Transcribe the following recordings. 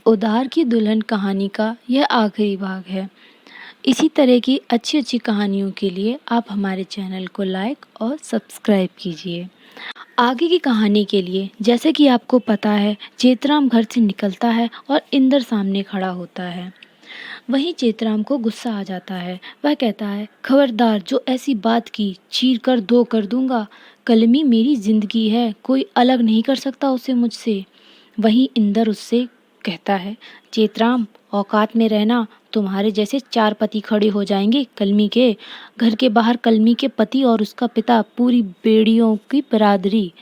उधार की दुल्हन कहानी का यह आखिरी भाग है। इसी तरह की अच्छी अच्छी कहानियों के लिए आप हमारे चैनल को लाइक और सब्सक्राइब कीजिए। आगे की कहानी के लिए जैसे कि आपको पता है, चेतराम घर से निकलता है और इंदर सामने खड़ा होता है। वहीं चेतराम को गुस्सा आ जाता है। वह कहता है, खबरदार, जो ऐसी बात की चीर कर दो कर दूंगा। कलमी मेरी जिंदगी है, कोई अलग नहीं कर सकता उसे मुझसे। वहीं इंदर उससे कहता है, चेतराम, औकात में रहना, तुम्हारे जैसे 4 पति खड़े हो जाएंगे कलमी के। घर के बाहर कलमी के पति और उसका पिता, पूरी बेड़ियों की बिरादरी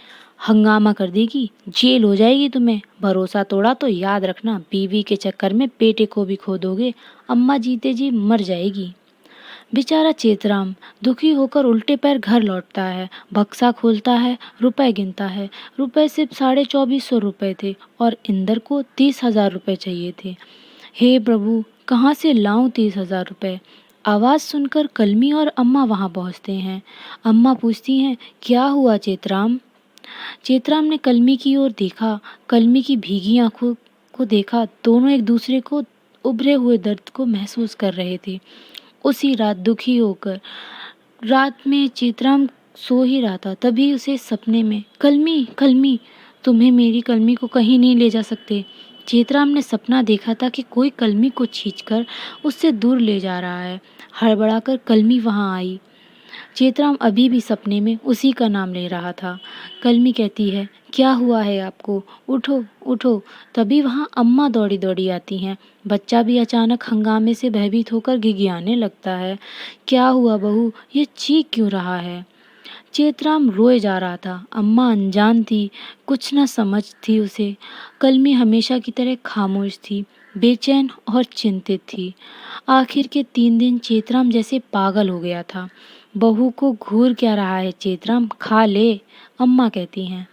हंगामा कर देगी, जेल हो जाएगी तुम्हें। भरोसा तोड़ा तो याद रखना, बीवी के चक्कर में बेटे को भी खो दोगे। अम्मा जीते जी मर जाएगी। बेचारा चेतराम दुखी होकर उल्टे पैर घर लौटता है। बक्सा खोलता है, रुपए गिनता है। रुपए सिर्फ 2450 रुपए थे और इंदर को 30,000 रुपए चाहिए थे। हे प्रभु, कहाँ से लाऊं 30,000 रुपए। आवाज़ सुनकर कलमी और अम्मा वहां पहुंचते हैं। अम्मा पूछती हैं, क्या हुआ चेतराम। चेतराम ने कलमी की ओर देखा। कलमी की भीगी आंखों को देखा। दोनों एक दूसरे को उभरे हुए दर्द को महसूस कर रहे थे। उसी रात दुखी होकर रात में चेतराम सो ही रहा था, तभी उसे सपने में, कलमी कलमी, तुम्हें मेरी कलमी को कहीं नहीं ले जा सकते। चेतराम ने सपना देखा था कि कोई कलमी को खींचकर उससे दूर ले जा रहा है। हड़बड़ाकर कलमी वहां आई। चेतराम अभी भी सपने में उसी का नाम ले रहा था। कलमी कहती है, क्या हुआ है आपको, उठो उठो। तभी वहां अम्मा दौड़ी दौड़ी आती हैं। बच्चा भी अचानक हंगामे से भयभीत होकर घिघियाने लगता है। क्या हुआ बहू, ये चीख क्यों रहा है। चेतराम रोए जा रहा था। अम्मा अनजान थी, कुछ न समझ थी उसे। कलमी हमेशा की तरह खामोश थी, बेचैन और चिंतित थी। आखिर के 3 दिन चेतराम जैसे पागल हो गया था। बहू को घूर क्या रहा है चेतराम, खा ले, अम्मा कहती हैं।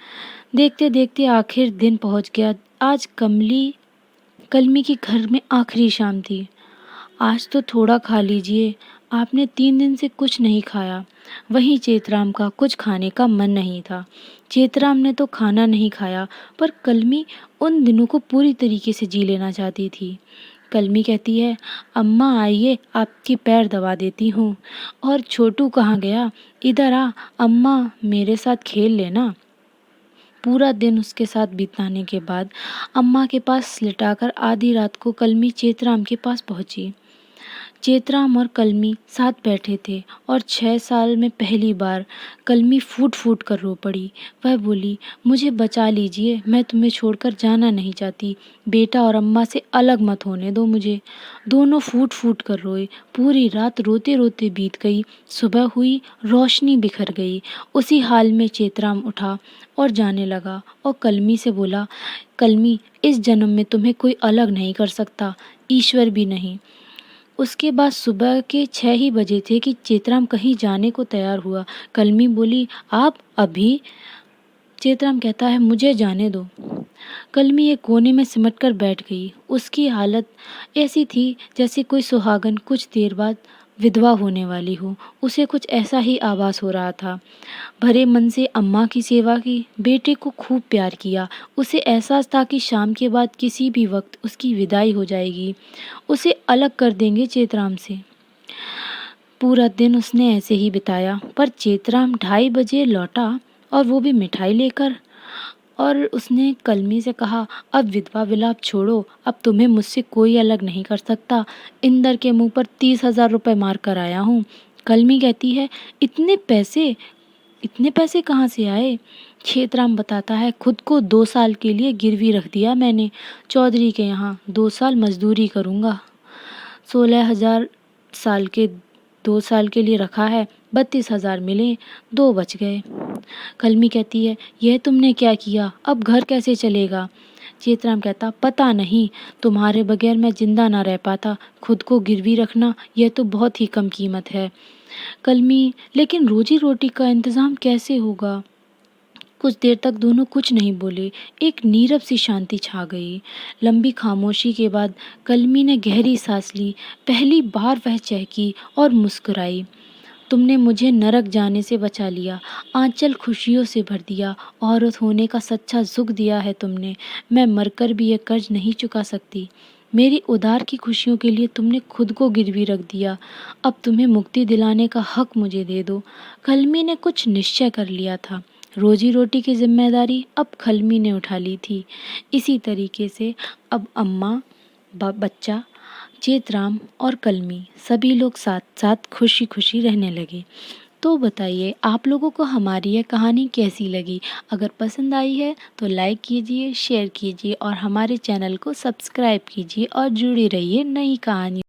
देखते देखते आखिर दिन पहुंच गया। आज कलमी की घर में आखिरी शाम थी। आज तो थोड़ा खा लीजिए, आपने 3 दिन से कुछ नहीं खाया। वहीं चेतराम का कुछ खाने का मन नहीं था। चेतराम ने तो खाना नहीं खाया, पर कलमी उन दिनों को पूरी तरीके से जी लेना चाहती थी। कलमी कहती है, अम्मा आइए, आपके पैर दबा देती हूँ। और छोटू कहाँ गया, इधर आ, अम्मा मेरे साथ खेल लेना। पूरा दिन उसके साथ बिताने के बाद अम्मा के पास लिटाकर आधी रात को कलमी चेतराम के पास पहुंची। चेतराम और कलमी साथ बैठे थे और 6 साल में पहली बार कलमी फूट फूट कर रो पड़ी। वह बोली, मुझे बचा लीजिए, मैं तुम्हें छोड़कर जाना नहीं चाहती। बेटा और अम्मा से अलग मत होने दो मुझे। दोनों फूट फूट कर रोए। पूरी रात रोते रोते बीत गई। सुबह हुई, रोशनी बिखर गई। उसी हाल में चेतराम उठा और जाने लगा और कलमी से बोला, कलमी, इस जन्म में तुम्हें कोई अलग नहीं कर सकता, ईश्वर भी नहीं। उसके बाद सुबह के 6 ही बजे थे कि चेतराम कहीं जाने को तैयार हुआ। कलमी बोली, आप अभी। चेतराम कहता है, मुझे जाने दो। कलमी एक कोने में सिमटकर बैठ गई। उसकी हालत ऐसी थी जैसे कोई सुहागन कुछ देर बाद विधवा होने वाली हो। उसे कुछ ऐसा ही आभास हो रहा था। भरे मन से अम्मा की सेवा की, बेटे को खूब प्यार किया। उसे एहसास था कि शाम के बाद किसी भी वक्त उसकी विदाई हो जाएगी। उसे अलग कर देंगे चेतराम से। पूरा दिन उसने ऐसे ही बिताया, पर चेतराम 2:30 बजे लौटा और वो भी मिठाई लेकर। और उसने कलमी से कहा, अब विधवा विलाप छोड़ो, अब तुम्हें मुझसे कोई अलग नहीं कर सकता। इंदर के मुंह पर 30,000 रुपए मार कर आया हूँ। कलमी कहती है, इतने पैसे, इतने पैसे कहाँ से आए। छेतराम बताता है, खुद को 2 साल के लिए गिरवी रख दिया मैंने, चौधरी के यहाँ 2 साल मजदूरी करूँगा। 16,000 साल के 2 साल के लिए रखा है, 32,000 मिले, 2 बच गए। कलमी कहती है, यह तुमने क्या किया, अब घर कैसे चलेगा। चेतराम कहता, पता नहीं, तुम्हारे बगैर मैं जिंदा ना रह पाता। खुद को गिरवी रखना, यह तो बहुत ही कम कीमत है। कलमी, लेकिन रोजी रोटी का इंतजाम कैसे होगा। कुछ देर तक दोनों कुछ नहीं बोले। एक नीरव सी शांति छा गई। लंबी खामोशी के बाद कलमी ने गहरी सांस ली। पहली बार वह चहकी और मुस्कुराई। तुमने मुझे नरक जाने से बचा लिया, आंचल खुशियों से भर दिया, औरत होने का सच्चा सुख दिया है तुमने। मैं मरकर भी ये कर्ज नहीं चुका सकती। मेरी उधार की खुशियों के लिए तुमने खुद को गिरवी रख दिया। अब तुम्हें मुक्ति दिलाने का हक मुझे दे दो। खलमी ने कुछ निश्चय कर लिया था। रोजी रोटी की जिम्मेदारी अब खलमी ने उठा ली थी। इसी तरीके से अब अम्मा, बच्चा, चेतराम और कलमी सभी लोग साथ साथ खुशी खुशी रहने लगे। तो बताइए आप लोगों को हमारी यह कहानी कैसी लगी? अगर पसंद आई है तो लाइक कीजिए, शेयर कीजिए और हमारे चैनल को सब्सक्राइब कीजिए और जुड़े रहिए नई कहानी